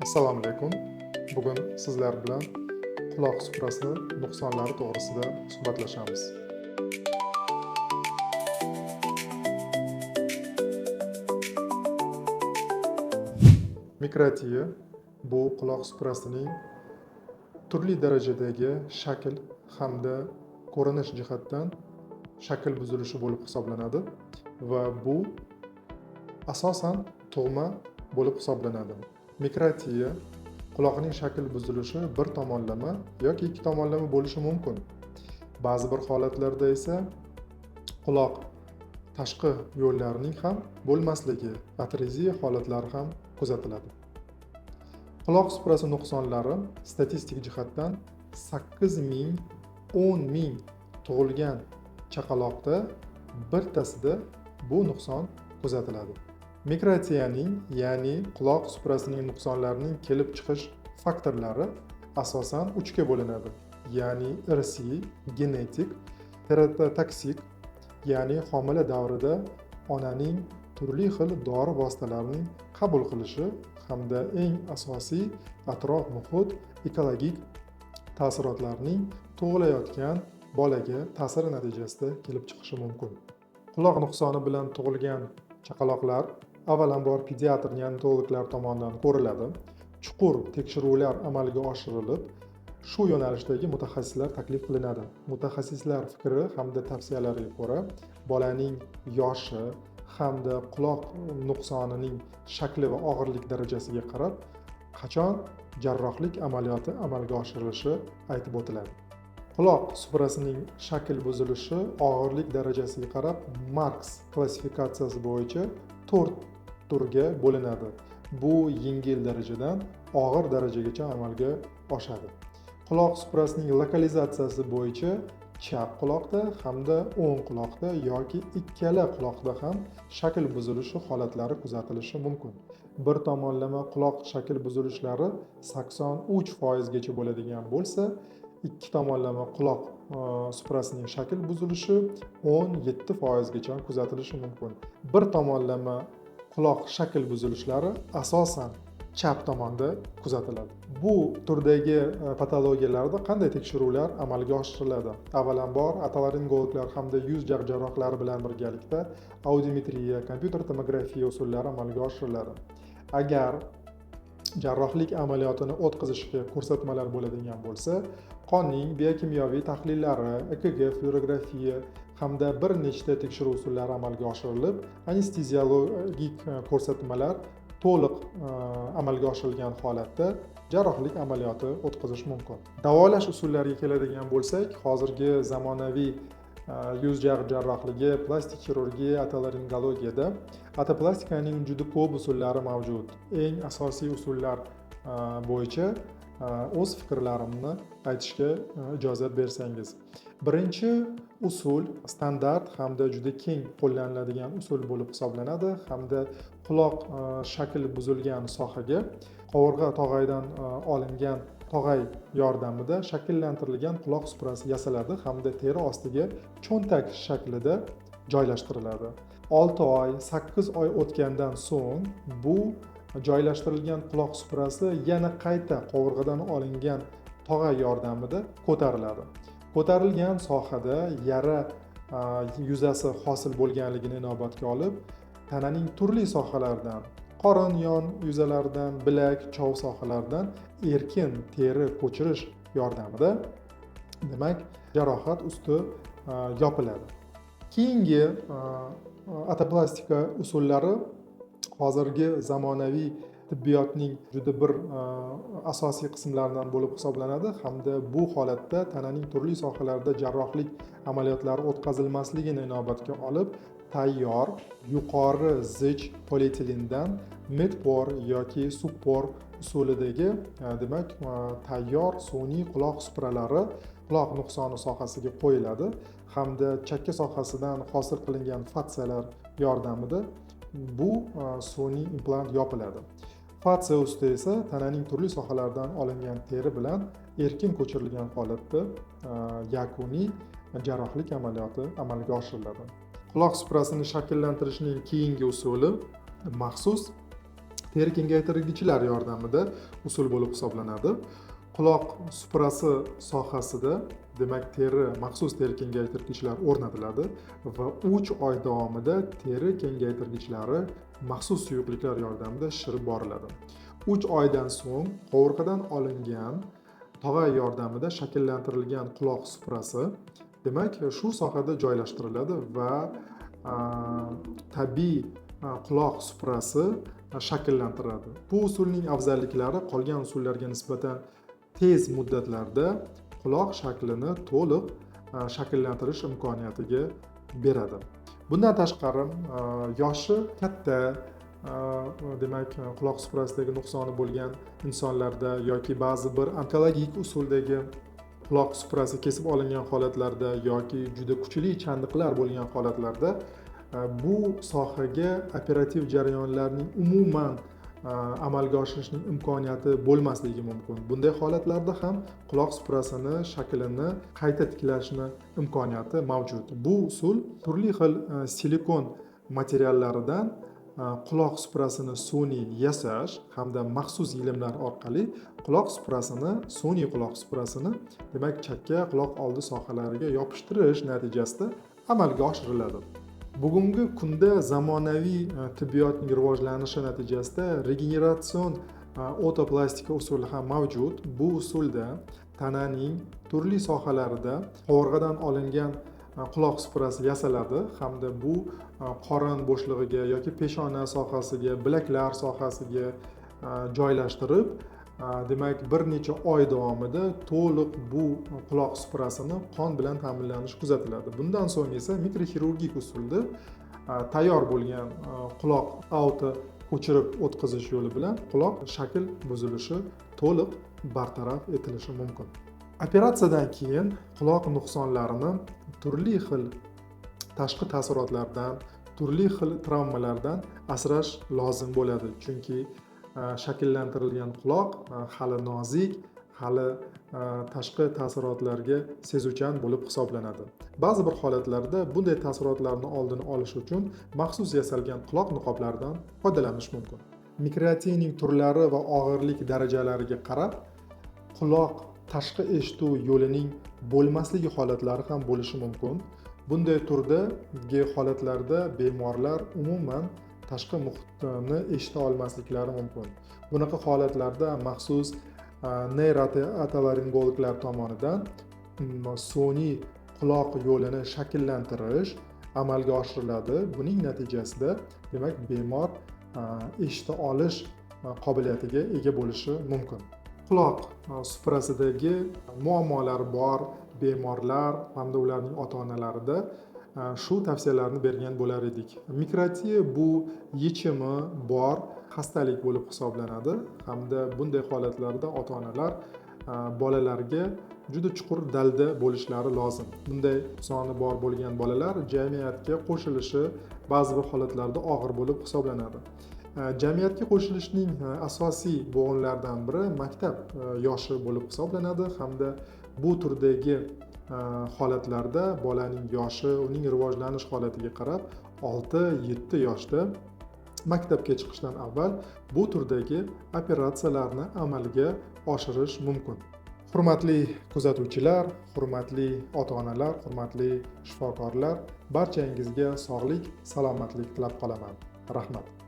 Assalomu alaykum. Bugun sizlar bilan quloq suprasi nuqsonlari to'g'risida suhbatlashamiz. Mikrotiya bu quloq suprasining turli darajadagi shakl hamda ko'rinish jihatdan shakl buzilishi bo'lib hisoblanadi va bu asosan tug'ma bo'lib hisoblanadi. Mikrotiya quloqning shakl buzilishi bir tomonlama yoki ikki tomonlama bo'lishi mumkin. Ba'zi bir holatlarda esa quloq tashqi yo'llarining ham bo'lmasligi, atreziya holatlari ham kuzatiladi. Quloq suprasi nuqsonlari statistik jihatdan 8,000 10,000 tug'ilgan chaqaloqda birtasida bu nuqson kuzatiladi. Mikrotiyaning, ya'ni quloq suprasining nuqsonlarining kelib chiqish faktorlari asosan 3 ga bo'linadi. Ya'ni irsiy, genetik, teratotoksik, ya'ni homila davrida onaning turli xil dori vositalarining qabul qilishi hamda eng asosiy atrof muhit ekologik ta'sirotlarning tug'ilayotgan bolaga ta'siri natijasida kelib chiqishi mumkin. Quloq nuqsoni bilan tug'ilgan chaqaloqlar avvalambor pediatr neonatologlar tomonidan ko'riladi. Chuqur tekshiruvlar amalga oshirilib, shu yo'nalishdagi mutaxassislar taklif qilinadi. Mutaxassislar fikri hamda tavsiyalariga ko'ra bolaning yoshi hamda quloq nuqsonining shakli va og'irlik darajasiga qarab qachon jarrohlik amaliyoti amalga oshirilishi aytib o'tiladi. Quloq suprasining shakl buzilishi og'irlik darajasiga qarab Marks klassifikatsiyasi bo'yicha 4 turga bo'linadi. Bu yengil darajadan og'ir darajagacha amalga oshadi. Quloq suprasining lokalizatsiyasi bo'yicha chap quloqda hamda o'ng quloqda yoki ikkala quloqda ham shakl buzilishi holatlari kuzatilishi mumkin. Bir tomonlama quloq shakl buzilishlari 83% gacha bo'ladigan bo'lsa, ikki tomonlama quloq suprasining shakl buzilishi 17% gacha kuzatilishi mumkin. Bir tomonlama quloq shakl buzilishlari asosan chap tomonda kuzatiladi. Bu turdagi patologiyalarda qanday tekshiruvlar amalga oshiriladi? Avvalambor otolaringologlar hamda yuz jarrohlari bilan birgalikda audiometriya, kompyuter tomografiya usullari amalga oshiriladi. Agar jarrohlik amaliyotini o'tkazishga ko'rsatmalar bo'ladigan bo'lsa, qonning biokimyoviy tahlillari, EKG, fluorografiya hamda bir nechta tekshiruv usullari amalga oshirilib, anesteziologik ko'rsatmalar to'liq amalga oshirilgan holatda jarrohlik amaliyoti o'tkazish mumkin. Davolash usullariga keladigan bo'lsak, hozirgi zamonaviy yuz jarrohligi, plastik xirurgiya, otolaringologiyada atoplastikaning juda ko'p usullari mavjud. Eng asosiy usullar bo'yicha o'z fikrlarimni aytishga ijozat bersangiz. Birinchi usul standart hamda juda keng qo'llaniladigan usul bo'lib hisoblanadi hamda quloq shakli buzilgan sohaga qovurg'a tog'aydan olingan tog'ay yordamida shakllantirilgan quloq suprasi yasaladi hamda teri ostiga cho'ntak shaklida joylashtiriladi. 6 oy, 8 oy o'tgandan so'ng bu joylashtirilgan quloq suprasi yana qayta qovurg'adan olingan tog'ay yordamida ko'tariladi. Ko'tarilgan sohada yara yuzasi hosil bo'lganligini inobatga olib, tananing turli sohalaridan, qorin yon yuzalaridan, bilak, chov sohalaridan erkin teri ko'chirish yordamida demak jarohat usti yopiladi. Keyingi atoplastika usullari hozirgi zamonaviy tibbiyotning juda bir asosiy qismlaridan bo'lib hisoblanadi hamda bu holatda tananing turli sohalarida jarrohlik amaliyotlari o'tkazilmasligini inobatga olib, tayyor yuqori zich polietilendan medpor yoki subpor usulidagi demak tayyor sun'iy quloq supralari quloq nuqsoni sohasiga qo'yiladi hamda chakka sohasidan hosil qilingan fatsiyalar yordamida bu sun'iy implant yopiladi. Fatsiya usti esa tananing turli sohalaridan olingan teri bilan erkin ko'chirilgan holatda yakuniy jarrohlik amaliyoti amalga oshiriladi. Quloq suprasini shakllantirishning keyingi usuli maxsus teri kengaytirgichlar yordamida usul bo'lib hisoblanadi. Quloq suprasi sohasida demak maxsus teri kengaytirgichlar o'rnatiladi va 3 oy davomida teri kengaytirgichlari maxsus suyuqliklar yordamida shishirib boriladi. 3 oydan so'ng qovurg'adan olingan tog'a yordamida shakllantirilgan quloq suprasi demak shu sohada joylashtiriladi va tabiiy quloq suprasi shakllantiradi. Bu usulning afzalliklari qolgan usullarga nisbatan tez muddatlarda quloq shaklini to'liq shakllantirish imkoniyatiga beradi. Bundan tashqari yoshi katta demak quloq suprasidagi nuqsoni bo'lgan insonlarda yoki ba'zi bir onkologik usuldagi quloq suprasi kesib olingan holatlarda yoki juda kuchli chandiqlar bo'lgan holatlarda bu sohaga operativ jarayonlarning umuman amalga oshirishning imkoniyati bo'lmasligi mumkin. Bunday holatlarda ham quloq suprasini shaklini qayta tiklashni imkoniyati mavjud. Bu usul turli xil silikon materiallaridan quloq suprasini sun'iy yasash hamda maxsus yilmlar orqali sun'iy quloq suprasini demak chakka quloq oldi sohalariga yopishtirish natijasida amalga oshiriladi. Bugungi kunda zamonaviy tibbiyotning rivojlanishi natijasida regeneratsion otoplastika usuli ham mavjud. Bu usulda tananing turli sohalarida qovurg'adan olingan quloq suprasi yasaladi hamda bu qorin bo'shlig'iga yoki peshona sohasiga, bilaklar sohasiga joylashtirib, demak bir necha oy davomida to'liq bu quloq suprasini qon bilan ta'minlanishi kuzatiladi. Bundan so'ng esa mikroxirurgik usulda tayyor bo'lgan quloq auto ko'chirib o'tkazish yo'li bilan quloq shakl buzilishi to'liq bartaraf etilishi mumkin. Operatsiyadan keyin quloq nuqsonlarini turli xil tashqi ta'sirotlardan, turli xil travmalardan asrash lozim bo'ladi. Chunki shakllantirilgan quloq hali nozik, hali tashqi ta'sirotlarga sezuvchan bo'lib hisoblanadi. Ba'zi bir holatlarda bunday ta'sirotlarni oldini olish uchun maxsus yasalgan quloq niqoblaridan foydalanish mumkin. Mikrotiyaning turlari va og'irlik darajalariga qarab quloq tashqi eshituv yo'lining bo'lmasligi holatlari ham bo'lishi mumkin. Bunday turdagi holatlarda bemorlar umuman tashqi muhitni eshita olmasliklari mumkin. Bunaqa holatlarda maxsus neyrootolaringologlar tomonidan sun'iy quloq yo'lini shakllantirish amalga oshiriladi. Buning natijasida demak bemor eshita olish qobiliyatiga ega bo'lishi mumkin. Quloq suprasidagi muammolar bor bemorlar hamda ularning ota-onalarida shu tavsiyalarni bergan bo'lar edik. Mikrotiya bu yechimi bor xastalik bo'lib hisoblanadi hamda bunday holatlarda ota-onalar bolalarga juda chuqur dalda bo'lishlari lozim. Bunday soni bor bo'lgan bolalar jamiyatga qo'shilishi ba'zi bir holatlarda og'ir bo'lib hisoblanadi. Jamiyatga qo'shilishning asosiy bo'g'inlaridan biri maktab yoshi bo'lib hisoblanadi hamda bu turdagi holatlarda bolaning yoshi uning rivojlanish holatiga qarab 6-7 yoshda maktabga chiqishdan avval bu turdagi operatsiyalarni amalga oshirish mumkin. Hurmatli kuzatuvchilar, hurmatli ota-onalar, hurmatli shifokorlar, barchangizga sog'lik, salomatlik tilab qolaman. Rahmat.